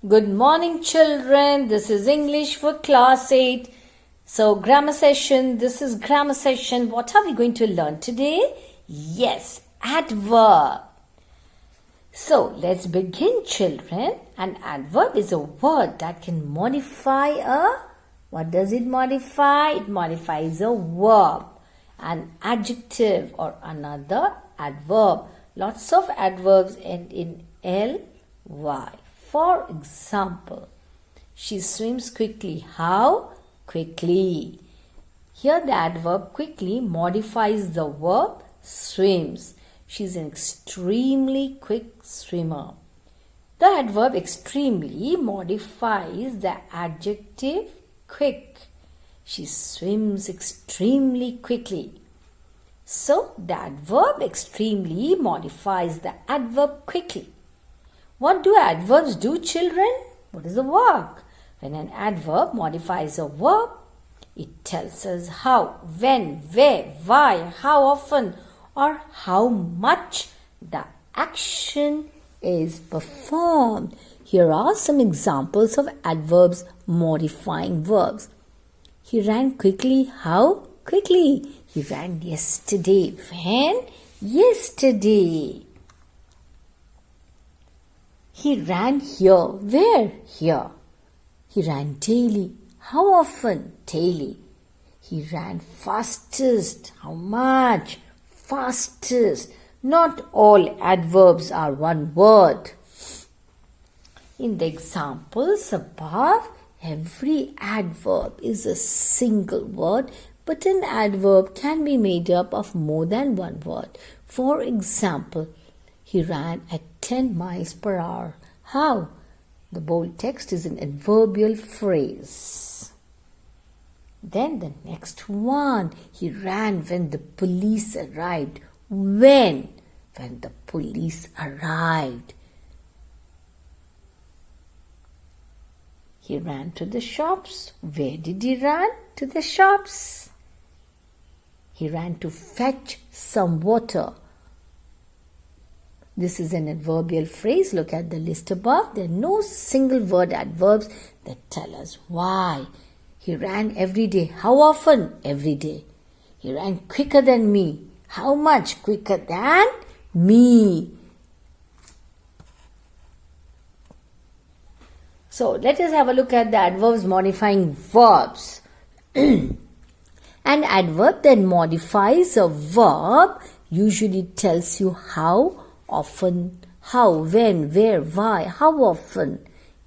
Good morning, children. This is English for class 8. So, grammar session. This is grammar session. What are we going to learn today? Yes, adverb. So, let's begin, children. An adverb is a word that can modify a... What does it modify? It modifies a verb, an adjective or another adverb. Lots of adverbs end in ly. For example, she swims quickly. How? Quickly. Here the adverb quickly modifies the verb swims. She is an extremely quick swimmer. The adverb extremely modifies the adjective quick. She swims extremely quickly. So the adverb extremely modifies the adverb quickly. What do adverbs do, children? What is the work? When an adverb modifies a verb, it tells us how, when, where, why, how often, or how much the action is performed. Here are some examples of adverbs modifying verbs. He ran quickly. How? Quickly. He ran yesterday. When? Yesterday. He ran here. Where? Here. He ran daily. How often? Daily. He ran fastest. How much? Fastest. Not all adverbs are one word. In the examples above, every adverb is a single word, but an adverb can be made up of more than one word. For example, he ran at 10 miles per hour. How? The bold text is an adverbial phrase. Then the next one. He ran when the police arrived. When? When the police arrived. He ran to the shops. Where did he run? To the shops. He ran to fetch some water. This is an adverbial phrase. Look at the list above. There are no single word adverbs that tell us why. He ran every day. How often? Every day. He ran quicker than me. How much? Quicker than me. So let us have a look at the adverbs modifying verbs. An adverb that modifies a verb usually tells you how often, how, when, where, why, how often.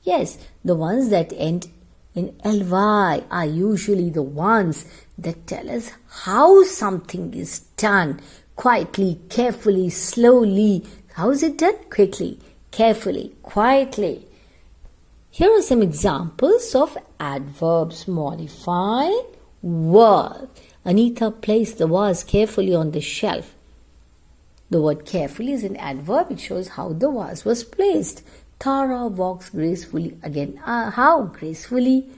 Yes, the ones that end in ly are usually the ones that tell us how something is done. Quietly, carefully, slowly. How is it done? Quickly, carefully, quietly. Here are some examples of adverbs modifying verb. Anita placed the vase carefully on the shelf. The word carefully is an adverb. It shows how the vase was placed. Tara walks gracefully. Again, how? Gracefully.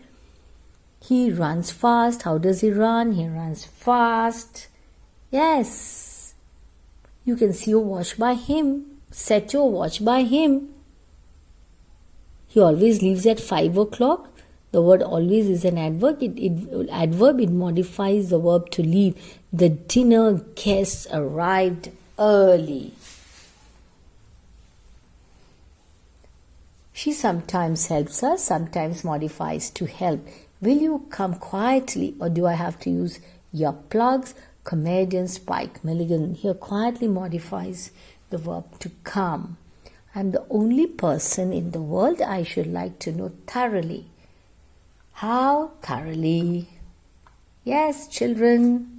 He runs fast. How does he run? He runs fast. Yes. You can see your watch by him. Set your watch by him. He always leaves at 5 o'clock. The word always is an adverb. It modifies the verb to leave. The dinner guests arrived early. She sometimes helps us, sometimes modifies to help. Will you come quietly, or do I have to use your plugs? Comedian Spike Milligan here quietly modifies the verb to come. I'm the only person in the world I should like to know thoroughly. How? Thoroughly. Yes, children.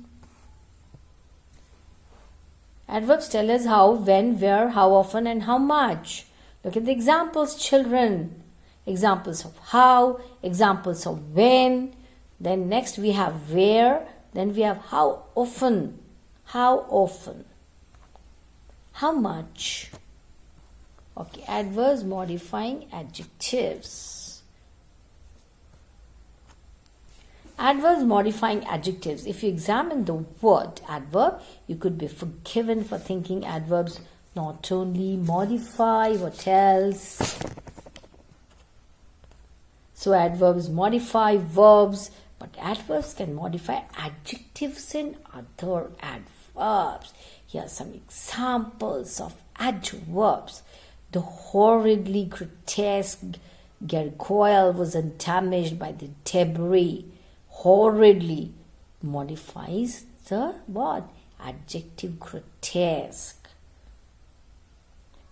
Adverbs tell us how, when, where, how often, and how much. Look at the examples, children. Examples of how, examples of when. Then next we have where. Then we have how often. How often. How much. Okay, adverbs modifying adjectives. Adverbs modifying adjectives. If you examine the word adverb, you could be forgiven for thinking adverbs not only modify, what else? So adverbs modify verbs, but adverbs can modify adjectives and other adverbs. Here are some examples of adverbs. The horridly grotesque gargoyle was undamaged by the debris. Horridly modifies the what? Adjective grotesque.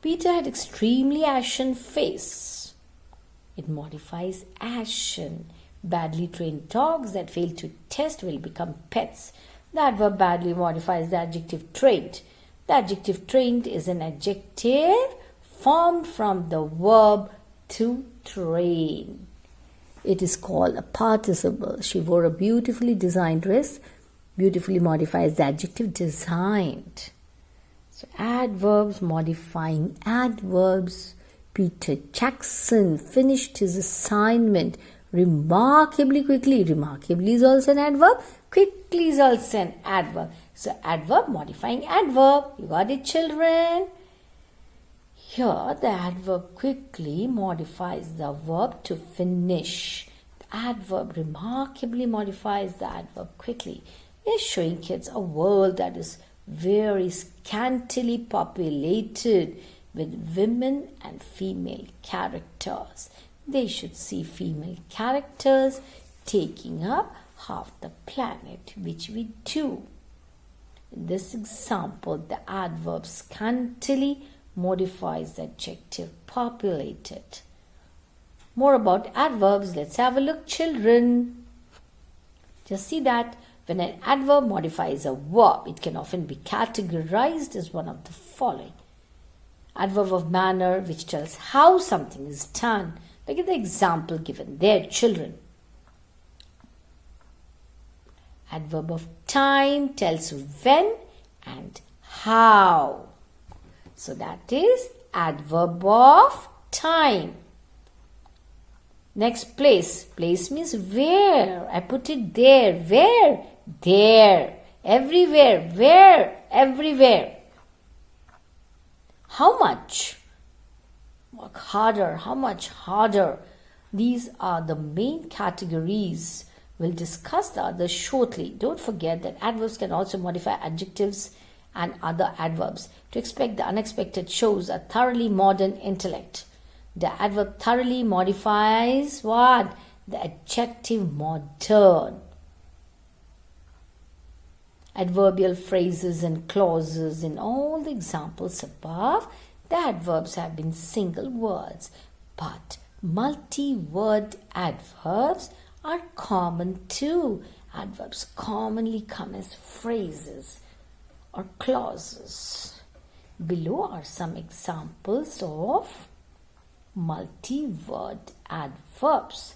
Peter had extremely ashen face. It modifies ashen. Badly trained dogs that fail to test will become pets. The adverb badly modifies the adjective trained. The adjective trained is an adjective formed from the verb to train. It is called a participle. She wore a beautifully designed dress. Beautifully modifies the adjective designed. So adverbs modifying adverbs. Peter Jackson finished his assignment remarkably quickly. Remarkably is also an adverb. Quickly is also an adverb. So adverb modifying adverb. You got it, children? Here the adverb quickly modifies the verb to finish. The adverb remarkably modifies the adverb quickly. We are showing kids a world that is very scantily populated with women and female characters. They should see female characters taking up half the planet, which we do. In this example, the adverb scantily modifies the adjective populated. More about adverbs. Let's have a look, children. Just see that when an adverb modifies a verb, it can often be categorized as one of the following. Adverb of manner, which tells how something is done. Look at the example given there, children. Adverb of time tells when and how. So that is adverb of time. Next, place. Place means where. I put it there. Where? There. Everywhere. Where? Everywhere. How much? Work harder. How much harder? These are the main categories. We'll discuss the others shortly. Don't forget that adverbs can also modify adjectives and other adverbs. To expect the unexpected shows a thoroughly modern intellect. The adverb thoroughly modifies what? The adjective modern. Adverbial phrases and clauses in all the examples above, the adverbs have been single words, but multi-word adverbs are common too. Adverbs commonly come as phrases or clauses. Below are some examples of multi-word adverbs.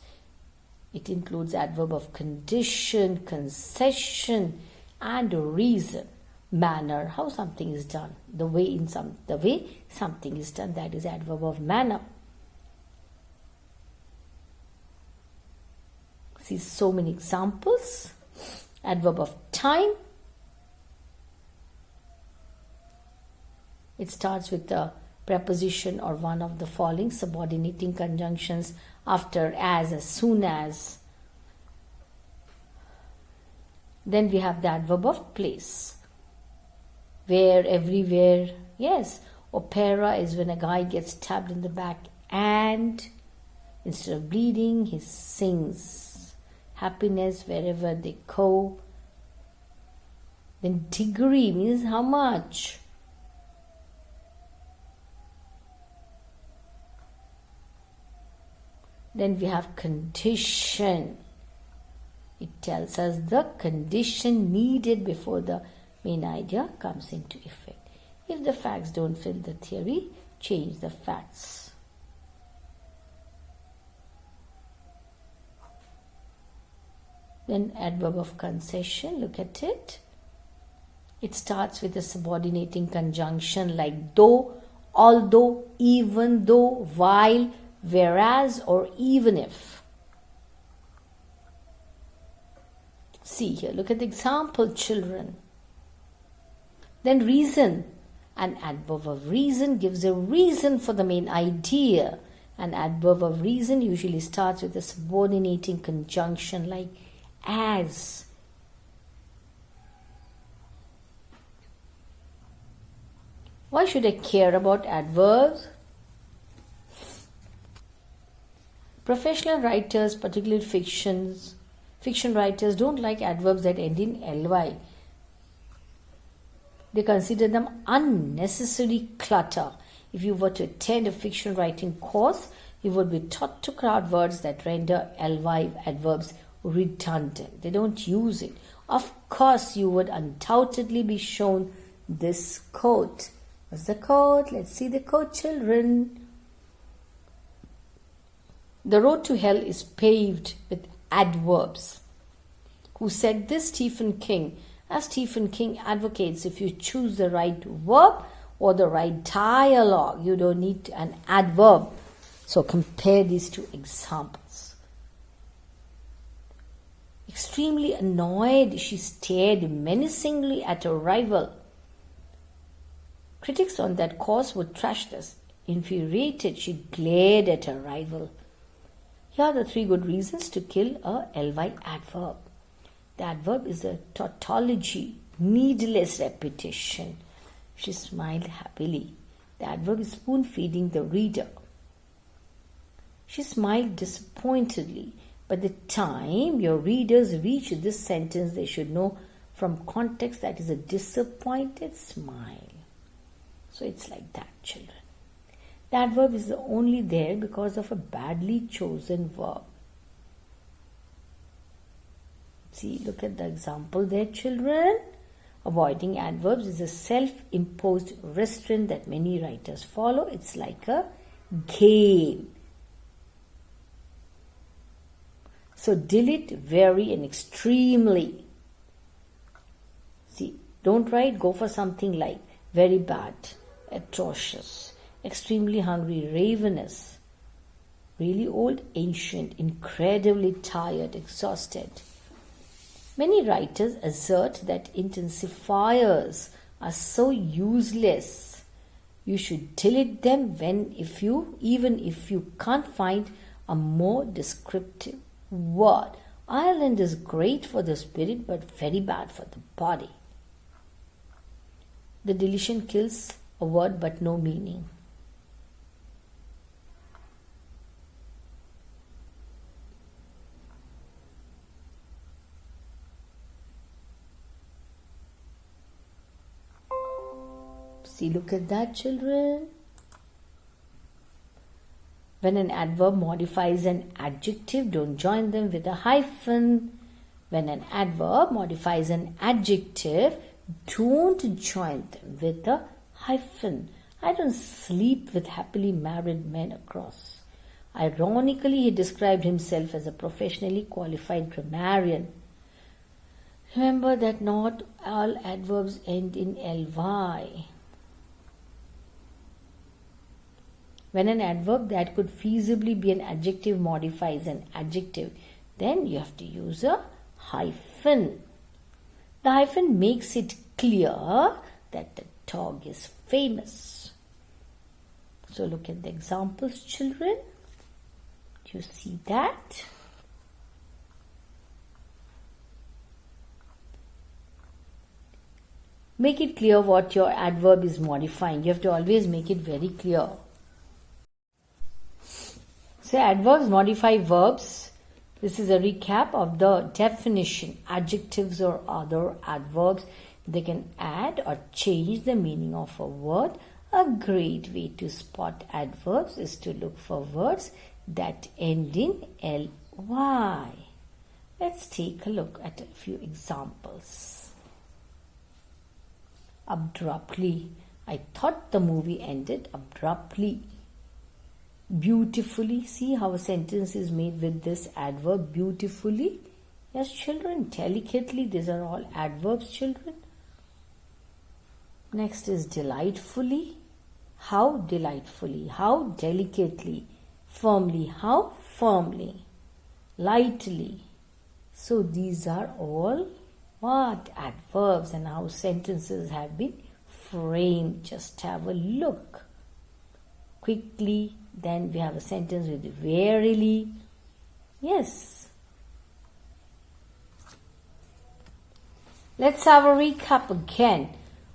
It includes adverb of condition, concession, and reason. Manner, how something is done. The way something is done, that is adverb of manner. See so many examples. Adverb of time. It starts with the preposition or one of the following subordinating conjunctions after as soon as. Then we have the adverb of place. Where, everywhere. Yes, opera is when a guy gets stabbed in the back and instead of bleeding, he sings. Happiness, wherever they go. Then degree means how much. Then we have condition. It tells us the condition needed before the main idea comes into effect. If the facts don't fit the theory, change the facts. Then adverb of concession, look at it. It starts with a subordinating conjunction like though, although, even though, while, whereas, or even if. See here, look at the example, children. Then reason. An adverb of reason gives a reason for the main idea. An adverb of reason usually starts with a subordinating conjunction like as. Why should I care about adverbs? Professional writers, particularly fiction writers, don't like adverbs that end in ly. They consider them unnecessary clutter. If you were to attend a fiction writing course, you would be taught to crowd words that render ly adverbs redundant. They don't use it. Of course, you would undoubtedly be shown this quote. What's the quote? Let's see the quote, children. The road to hell is paved with adverbs. Who said this? Stephen King. As Stephen King advocates, if you choose the right verb or the right dialogue, you don't need an adverb. So compare these two examples. Extremely annoyed, she stared menacingly at her rival. Critics on that course would trash this. Infuriated, she glared at her rival. Here are the 3 good reasons to kill a ly adverb. The adverb is a tautology, needless repetition. She smiled happily. The adverb is spoon-feeding the reader. She smiled disappointedly. By the time your readers reach this sentence, they should know from context that is a disappointed smile. So it's like that, children. The adverb is only there because of a badly chosen verb. See, look at the example there, children. Avoiding adverbs is a self-imposed restraint that many writers follow. It's like a game. So delete, very, and extremely. See, don't write, go for something like very bad, atrocious, extremely hungry, ravenous, really old, ancient, incredibly tired, exhausted. Many writers assert that intensifiers are so useless. You should delete them even if you can't find a more descriptive word. Ireland is great for the spirit but very bad for the body. The deletion kills a word but no meaning. See, look at that, children. When an adverb modifies an adjective, don't join them with a hyphen. When an adverb modifies an adjective, don't join them with a hyphen. I don't sleep with happily married men across. Ironically, he described himself as a professionally qualified grammarian. Remember that not all adverbs end in ly. When an adverb that could feasibly be an adjective modifies an adjective, then you have to use a hyphen. The hyphen makes it clear that the dog is famous. So look at the examples, children. Do you see that? Make it clear what your adverb is modifying. You have to always make it very clear. So adverbs modify verbs. This is a recap of the definition. Adjectives or other adverbs, they can add or change the meaning of a word. A great way to spot adverbs is to look for words that end in ly. Let's take a look at a few examples. Abruptly. I thought the movie ended abruptly. Beautifully. See how a sentence is made with this adverb, beautifully. Yes, children. Delicately. These are all adverbs, children. Next is delightfully. How delightfully. How delicately. Firmly. How firmly. Lightly. So these are all what? Adverbs, and how sentences have been framed. Just have a look. Quickly, Then we have a sentence with verily. Yes. Let's have a recap again.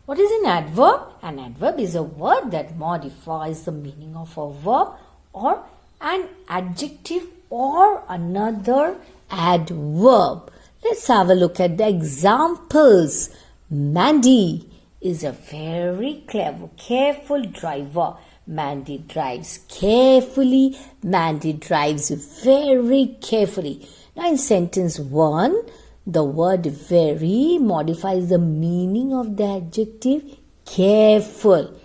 What is an adverb? An adverb is a word that modifies the meaning of a verb or an adjective or another adverb. Let's have a look at the examples. Mandy is a very clever, careful driver. Mandy drives carefully. Mandy drives very carefully. Now in sentence 1, the word very modifies the meaning of the adjective careful.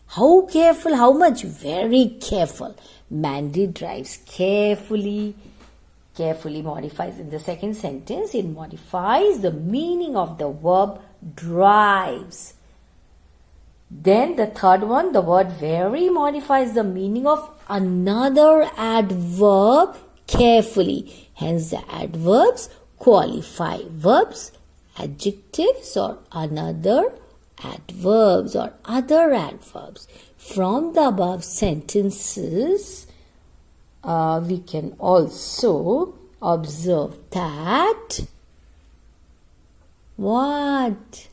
How careful? How much? Very careful. Mandy drives carefully. Carefully modifies in the second sentence. It modifies the meaning of the verb drives. Then the third one, the word very modifies the meaning of another adverb carefully. Hence the adverbs qualify verbs, adjectives or another adverbs or other adverbs. From the above sentences, we can also observe that what?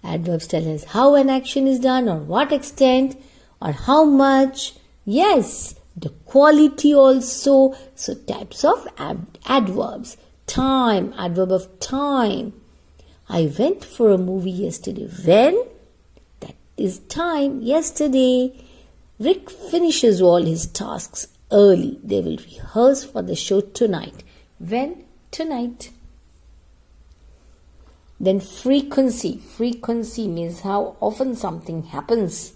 Adverbs tell us how an action is done or what extent or how much. Yes, the quality also. So types of adverbs. Time, adverb of time. I went for a movie yesterday. When? That is time, yesterday. Rick finishes all his tasks early. They will rehearse for the show tonight. When? Tonight. Then frequency. Frequency means how often something happens.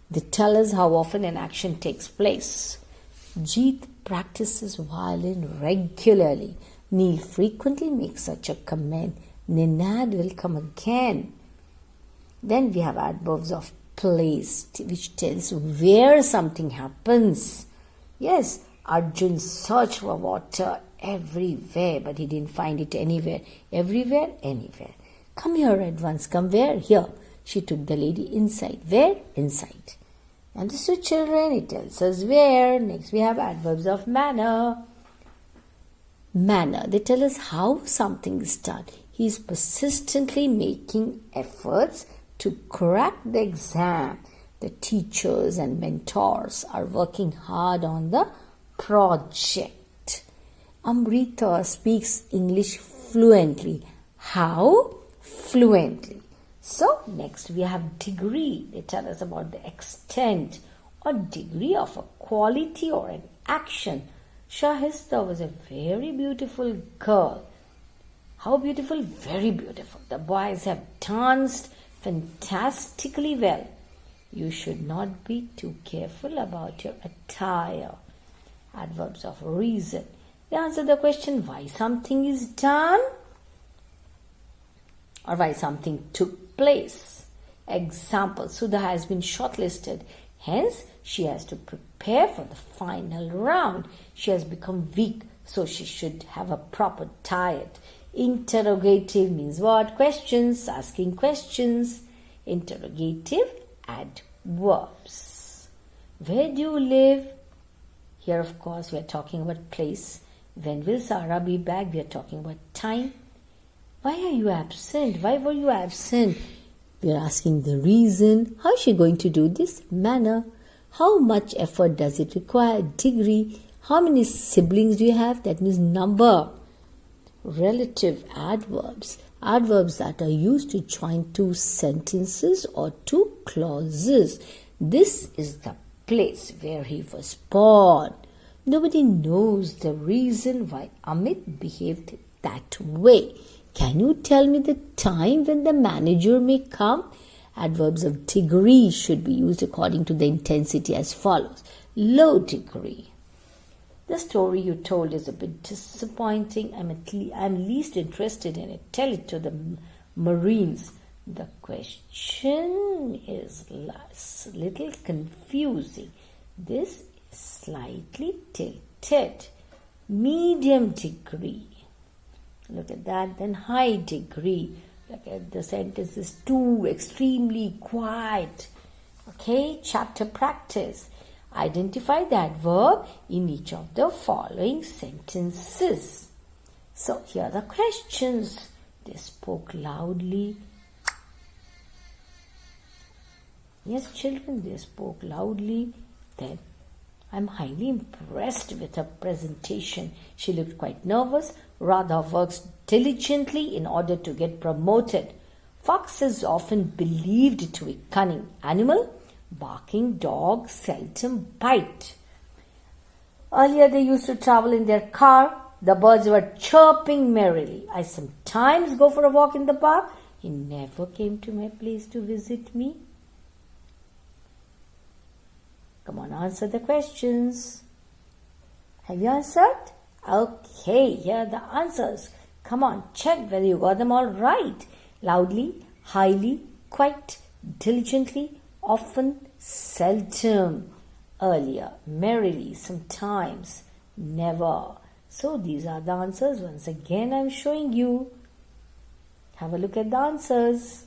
They tell us how often an action takes place. Jeet practices violin regularly. Neil frequently makes such a comment. Ninad will come again. Then we have adverbs of place, which tells where something happens. Yes, Arjun searched for water everywhere, but he didn't find it anywhere. Everywhere, anywhere. Come here at once. Come where? Here. She took the lady inside. Where? Inside. Understood, children? It tells us where. Next we have adverbs of manner. Manner. They tell us how something is done. He is persistently making efforts to crack the exam. The teachers and mentors are working hard on the project. Amrita speaks English fluently. How? Fluently. So, next we have degree. They tell us about the extent or degree of a quality or an action. Shahista was a very beautiful girl. How beautiful? Very beautiful. The boys have danced fantastically well. You should not be too careful about your attire. Adverbs of reason. They answer the question why something is done or why something took place. Example, Sudha has been shortlisted. Hence, she has to prepare for the final round. She has become weak, so she should have a proper diet. Interrogative means what? Questions, asking questions. Interrogative adverbs. Where do you live? Here, of course, we are talking about place. When will Sarah be back? We are talking about time. Why are you absent? Why were you absent? We are asking the reason. How is she going to do this? Manner. How much effort does it require? Degree. How many siblings do you have? That means number. Relative adverbs. Adverbs that are used to join two sentences or two clauses. This is the place where he was born. Nobody knows the reason why Amit behaved that way. Can you tell me the time when the manager may come? Adverbs of degree should be used according to the intensity as follows. Low degree. The story you told is a bit disappointing. I'm least interested in it. Tell it to the Marines. The question is a little confusing. This is slightly tilted. Medium degree. Look at that. Then high degree. Look at the sentence is too extremely quiet. Okay, chapter practice. Identify the adverb in each of the following sentences. So here are the questions. They spoke loudly. Yes, children, they spoke loudly. Then, I'm highly impressed with her presentation. She looked quite nervous. Radha works diligently in order to get promoted. Fox is often believed to be a cunning animal. Barking dogs seldom bite. Earlier they used to travel in their car. The birds were chirping merrily. I sometimes go for a walk in the park. He never came to my place to visit me. Come on, answer the questions. Have you answered? Okay, here are the answers. Come on, check whether you got them all right. Loudly, highly, quite, diligently, often, seldom, earlier, merrily, sometimes, never. So these are the answers. Once again, I'm showing you. Have a look at the answers.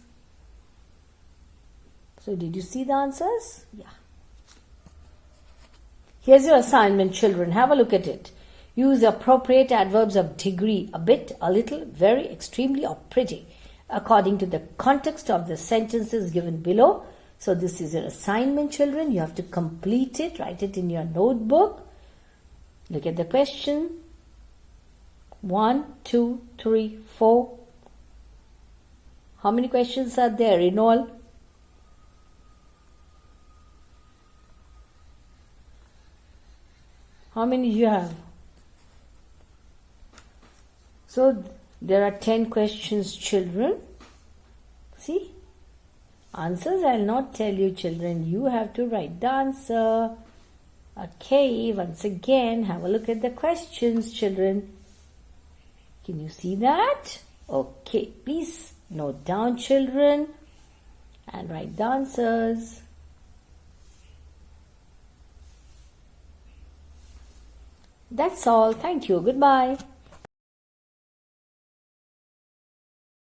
So did you see the answers? Yeah. Here's your assignment, children. Have a look at it. Use appropriate adverbs of degree, a bit, a little, very, extremely, or pretty, according to the context of the sentences given below. So this is your assignment, children. You have to complete it. Write it in your notebook. Look at the question. 1, 2, 3, 4. How many questions are there in all? How many do you have? So there are 10 questions, children. See? Answers I'll not tell you, children. You have to write the answer. Okay, once again, have a look at the questions, children. Can you see that? Okay, please note down, children, and write the answers. That's all. Thank you. Goodbye.